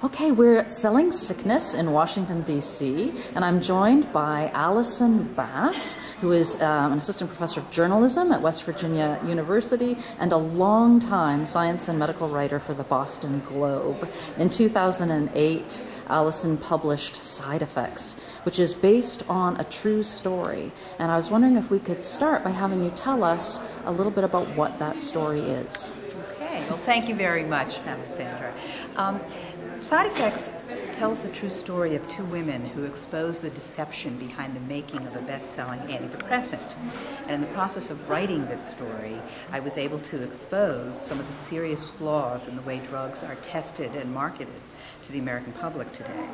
Okay, we're at Selling Sickness in Washington, D.C., and I'm joined by Alison Bass, who is an assistant professor of journalism at West Virginia University and a longtime science and medical writer for the Boston Globe. In 2008, Alison published Side Effects, which is based on a true story. And I was wondering if we could start by having you tell us a little bit about what that story is. Okay, well, thank you very much, Alexandra. Side Effects tells the true story of two women who expose the deception behind the making of a best-selling antidepressant. And in the process of writing this story, I was able to expose some of the serious flaws in the way drugs are tested and marketed to the American public today.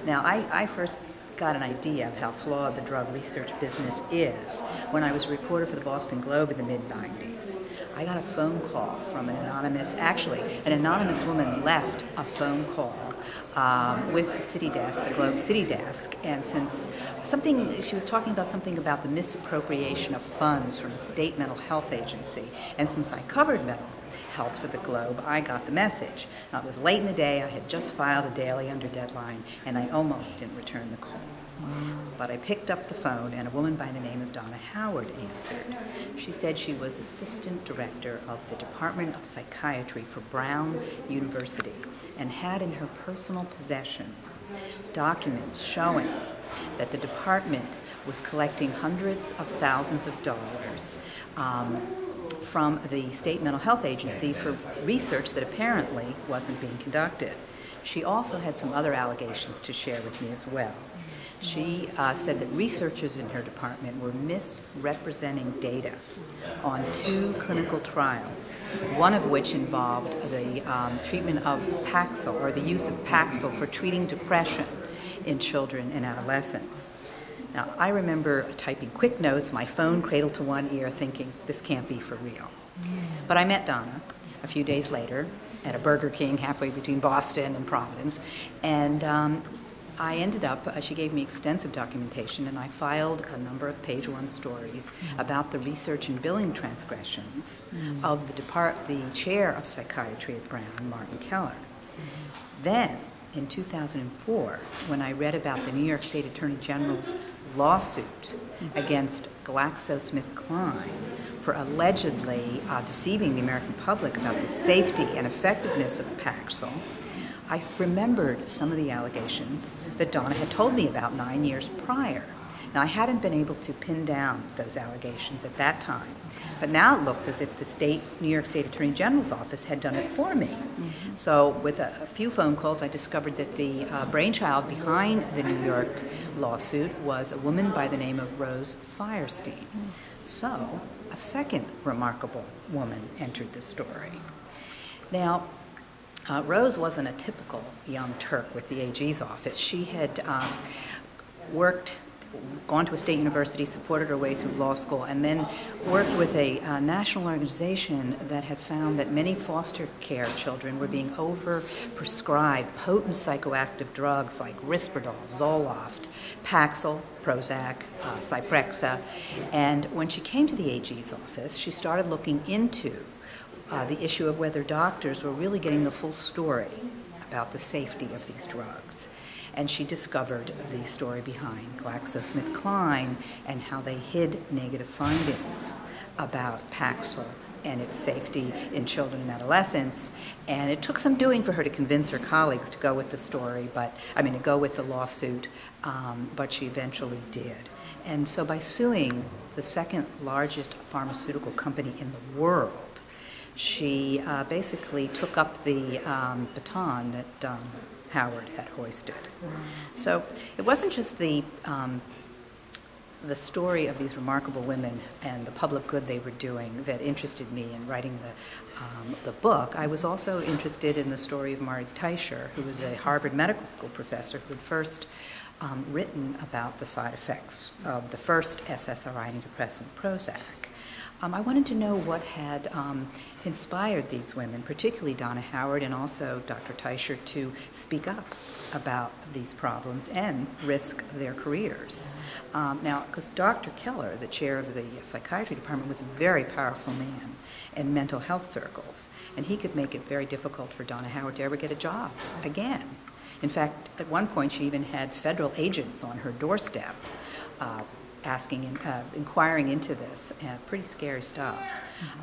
Now, I first got an idea of how flawed the drug research business is when I was a reporter for the Boston Globe in the mid-90s. I got a phone call from an anonymous woman left a phone call with the city desk, the Globe city desk, and since she was talking about something about the misappropriation of funds from the state mental health agency, and since I covered mental health for the Globe, I got the message. Now, it was late in the day, I had just filed a daily under deadline, and I almost didn't return the call. But I picked up the phone, and a woman by the name of Donna Howard answered. She said she was assistant director of the Department of Psychiatry for Brown University and had in her personal possession documents showing that the department was collecting hundreds of thousands of dollars from the state mental health agency for research that apparently wasn't being conducted. She also had some other allegations to share with me as well. She said that researchers in her department were misrepresenting data on 2 clinical trials, one of which involved the treatment of Paxil, or the use of Paxil for treating depression in children and adolescents. Now, I remember typing quick notes, my phone cradled to one ear, thinking, this can't be for real. But I met Donna a few days later at a Burger King halfway between Boston and Providence, and I ended up, she gave me extensive documentation, and I filed a number of page 1 stories about the research and billing transgressions of the chair of psychiatry at Brown, Martin Keller. Then, in 2004, when I read about the New York State Attorney General's lawsuit against GlaxoSmithKline for allegedly deceiving the American public about the safety and effectiveness of Paxil, I remembered some of the allegations that Donna had told me about 9 years prior. Now, I hadn't been able to pin down those allegations at that time, but now it looked as if the New York State Attorney General's office had done it for me. So with a few phone calls, I discovered that the brainchild behind the New York lawsuit was a woman by the name of Rose Firestein. So a second remarkable woman entered the story. Now, Rose wasn't a typical young Turk with the AG's office. She had gone to a state university, supported her way through law school, and then worked with a national organization that had found that many foster care children were being over-prescribed potent psychoactive drugs like Risperdal, Zoloft, Paxil, Prozac, Zyprexa. And when she came to the AG's office, she started looking into the issue of whether doctors were really getting the full story about the safety of these drugs. And she discovered the story behind GlaxoSmithKline and how they hid negative findings about Paxil and its safety in children and adolescents. And it took some doing for her to convince her colleagues to go with the story, to go with the lawsuit, but she eventually did. And so by suing the second largest pharmaceutical company in the world, she basically took up the baton that Howard had hoisted. So it wasn't just the story of these remarkable women and the public good they were doing that interested me in writing the book. I was also interested in the story of Marty Teicher, who was a Harvard Medical School professor who had first written about the side effects of the first SSRI antidepressant, Prozac. I wanted to know what had inspired these women, particularly Donna Howard and also Dr. Teicher, to speak up about these problems and risk their careers. Now, because Dr. Keller, the chair of the psychiatry department, was a very powerful man in mental health circles, and he could make it very difficult for Donna Howard to ever get a job again. In fact, at one point she even had federal agents on her doorstep inquiring into this. Pretty scary stuff.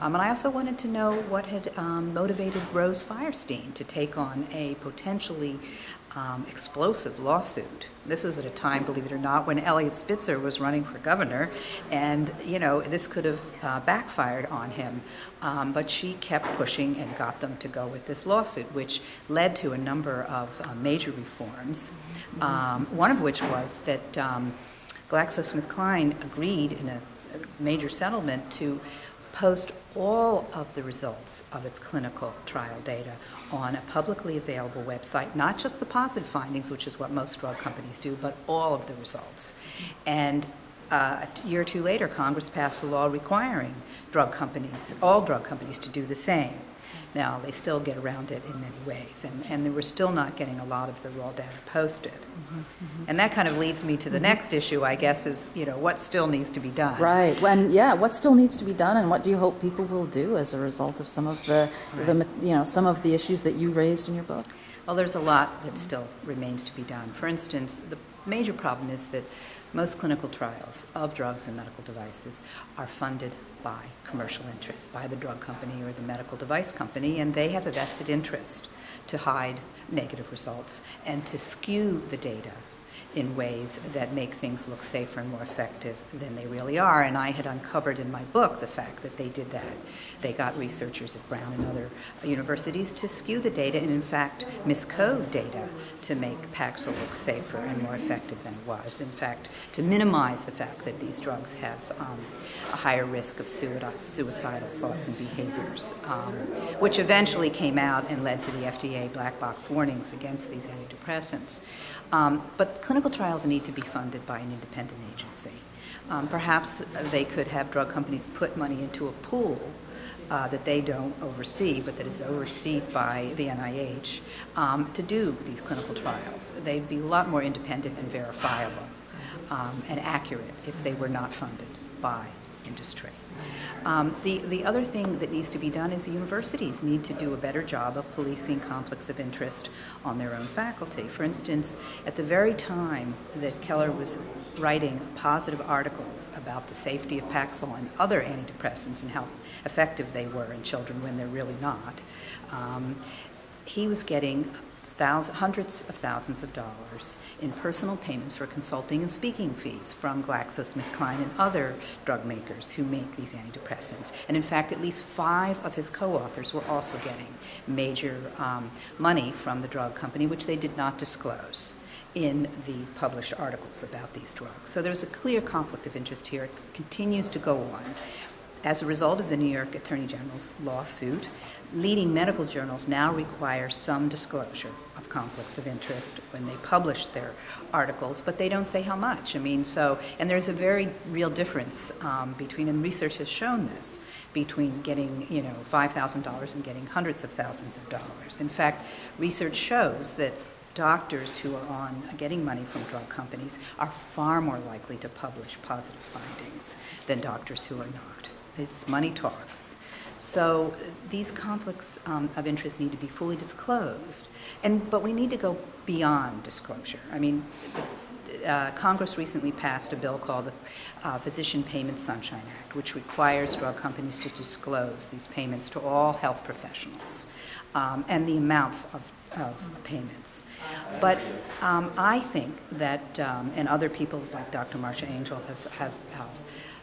And I also wanted to know what had motivated Rose Firestein to take on a potentially explosive lawsuit. This was at a time, believe it or not, when Eliot Spitzer was running for governor, and this could have backfired on him. But she kept pushing and got them to go with this lawsuit, which led to a number of major reforms. One of which was that GlaxoSmithKline agreed in a major settlement to post all of the results of its clinical trial data on a publicly available website, not just the positive findings, which is what most drug companies do, but all of the results. And a year or two later, Congress passed a law requiring all drug companies to do the same. Now, they still get around it in many ways, and they were still not getting a lot of the raw data posted. And that kind of leads me to the next issue, I guess, is, what still needs to be done. Right. What still needs to be done, and what do you hope people will do as a result of some of some of the issues that you raised in your book? Well, there's a lot that still remains to be done. For instance, the major problem is that most clinical trials of drugs and medical devices are funded by commercial interests, by the drug company or the medical device company, and they have a vested interest to hide negative results and to skew the data in ways that make things look safer and more effective than they really are. And I had uncovered in my book the fact that they did that. They got researchers at Brown and other universities to skew the data and, in fact, miscode data to make Paxil look safer and more effective than it was. In fact, to minimize the fact that these drugs have a higher risk of suicidal thoughts and behaviors, which eventually came out and led to the FDA black box warnings against these antidepressants. But clinical trials need to be funded by an independent agency. Perhaps they could have drug companies put money into a pool that they don't oversee, but that is overseen by the NIH, to do these clinical trials. They'd be a lot more independent and verifiable and accurate if they were not funded by industry. The other thing that needs to be done is the universities need to do a better job of policing conflicts of interest on their own faculty. For instance, at the very time that Keller was writing positive articles about the safety of Paxil and other antidepressants and how effective they were in children when they're really not, he was getting hundreds of thousands of dollars in personal payments for consulting and speaking fees from GlaxoSmithKline and other drug makers who make these antidepressants. And in fact, at least 5 of his co-authors were also getting major money from the drug company, which they did not disclose in the published articles about these drugs. So there's a clear conflict of interest here. It continues to go on. As a result of the New York Attorney General's lawsuit, leading medical journals now require some disclosure of conflicts of interest when they publish their articles, but they don't say how much. And there's a very real difference between, and research has shown this, between getting, $5,000 and getting hundreds of thousands of dollars. In fact, research shows that doctors who are getting money from drug companies are far more likely to publish positive findings than doctors who are not. It's money talks. So these conflicts of interest need to be fully disclosed, but we need to go beyond disclosure. Congress recently passed a bill called the Physician Payment Sunshine Act, which requires drug companies to disclose these payments to all health professionals and the amounts of payments. But I think that, and other people like Dr. Marcia Angel have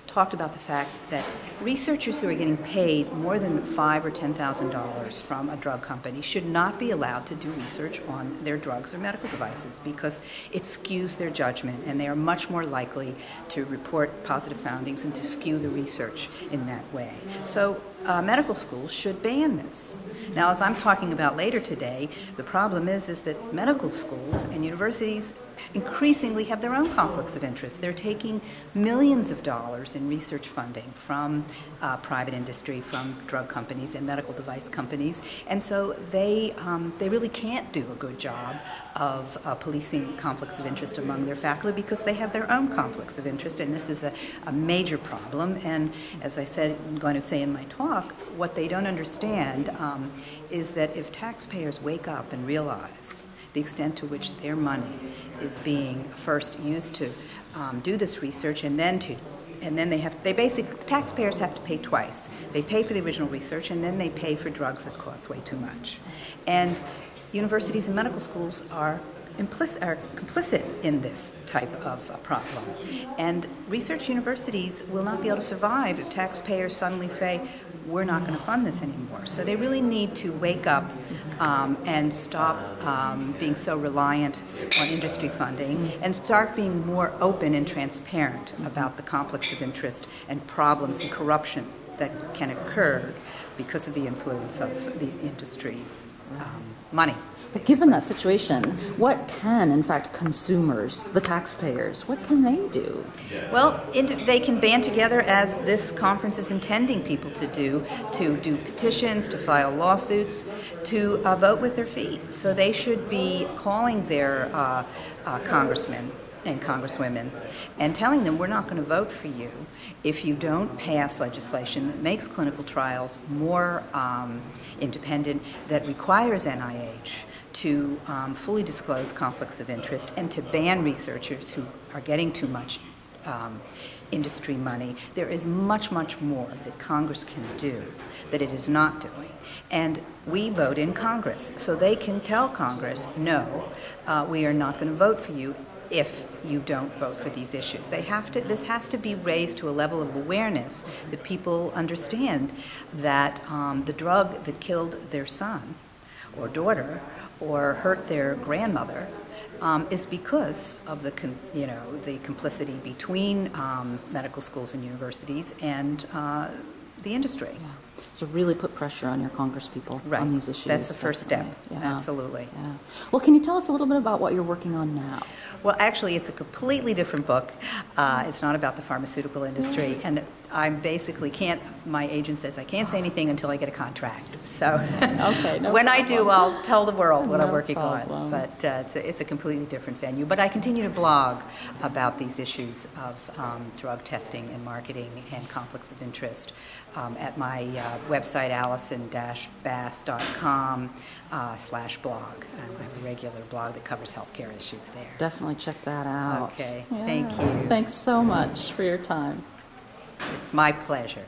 talked about the fact that researchers who are getting paid more than $5,000 or $10,000 from a drug company should not be allowed to do research on their drugs or medical devices because it skews their judgment, and they are much more likely to report positive findings and to skew the research in that way. So medical schools should ban this. Now, as I'm talking about later today, the problem is that medical schools and universities increasingly have their own conflicts of interest. They're taking millions of dollars in research funding from private industry, from drug companies and medical device companies, and so they really can't do a good job of policing conflicts of interest among their faculty because they have their own conflicts of interest, and this is a major problem. And as I said, I'm going to say in my talk, what they don't understand is that if taxpayers wake up and realize the extent to which their money is being first used to do this research, and then taxpayers have to pay twice. They pay for the original research, and then they pay for drugs that cost way too much. And universities and medical schools are complicit in this type of problem. And research universities will not be able to survive if taxpayers suddenly say, we're not going to fund this anymore. So they really need to wake up and stop being so reliant on industry funding and start being more open and transparent about the conflicts of interest and problems and corruption that can occur because of the influence of the industry's money. But given that situation, what can, in fact, consumers, the taxpayers, what can they do? Well, they can band together, as this conference is intending people to do petitions, to file lawsuits, to vote with their feet. So they should be calling their congressmen and congresswomen and telling them, we're not going to vote for you if you don't pass legislation that makes clinical trials more independent, that requires NIH to fully disclose conflicts of interest and to ban researchers who are getting too much industry money. There is much, much more that Congress can do that it is not doing. And we vote in Congress, so they can tell Congress, no, we are not going to vote for you if you don't vote for these issues. This has to be raised to a level of awareness that people understand that the drug that killed their son or daughter or hurt their grandmother is because of the complicity between medical schools and universities and the industry. Yeah. So really put pressure on your congresspeople on these issues. That's the first step. Yeah. Absolutely. Yeah. Well, can you tell us a little bit about what you're working on now? Well, actually, it's a completely different book. It's not about the pharmaceutical industry, and I basically my agent says I can't say anything until I get a contract. So okay, when I do, I'll tell the world what I'm working problem. on. But it's a completely different venue. But I continue to blog about these issues of drug testing and marketing and conflicts of interest at my website, alison-bass.com/blog. I have a regular blog that covers healthcare issues there. Definitely check that out. Okay, Yeah. thank you. Thanks so much for your time. It's my pleasure.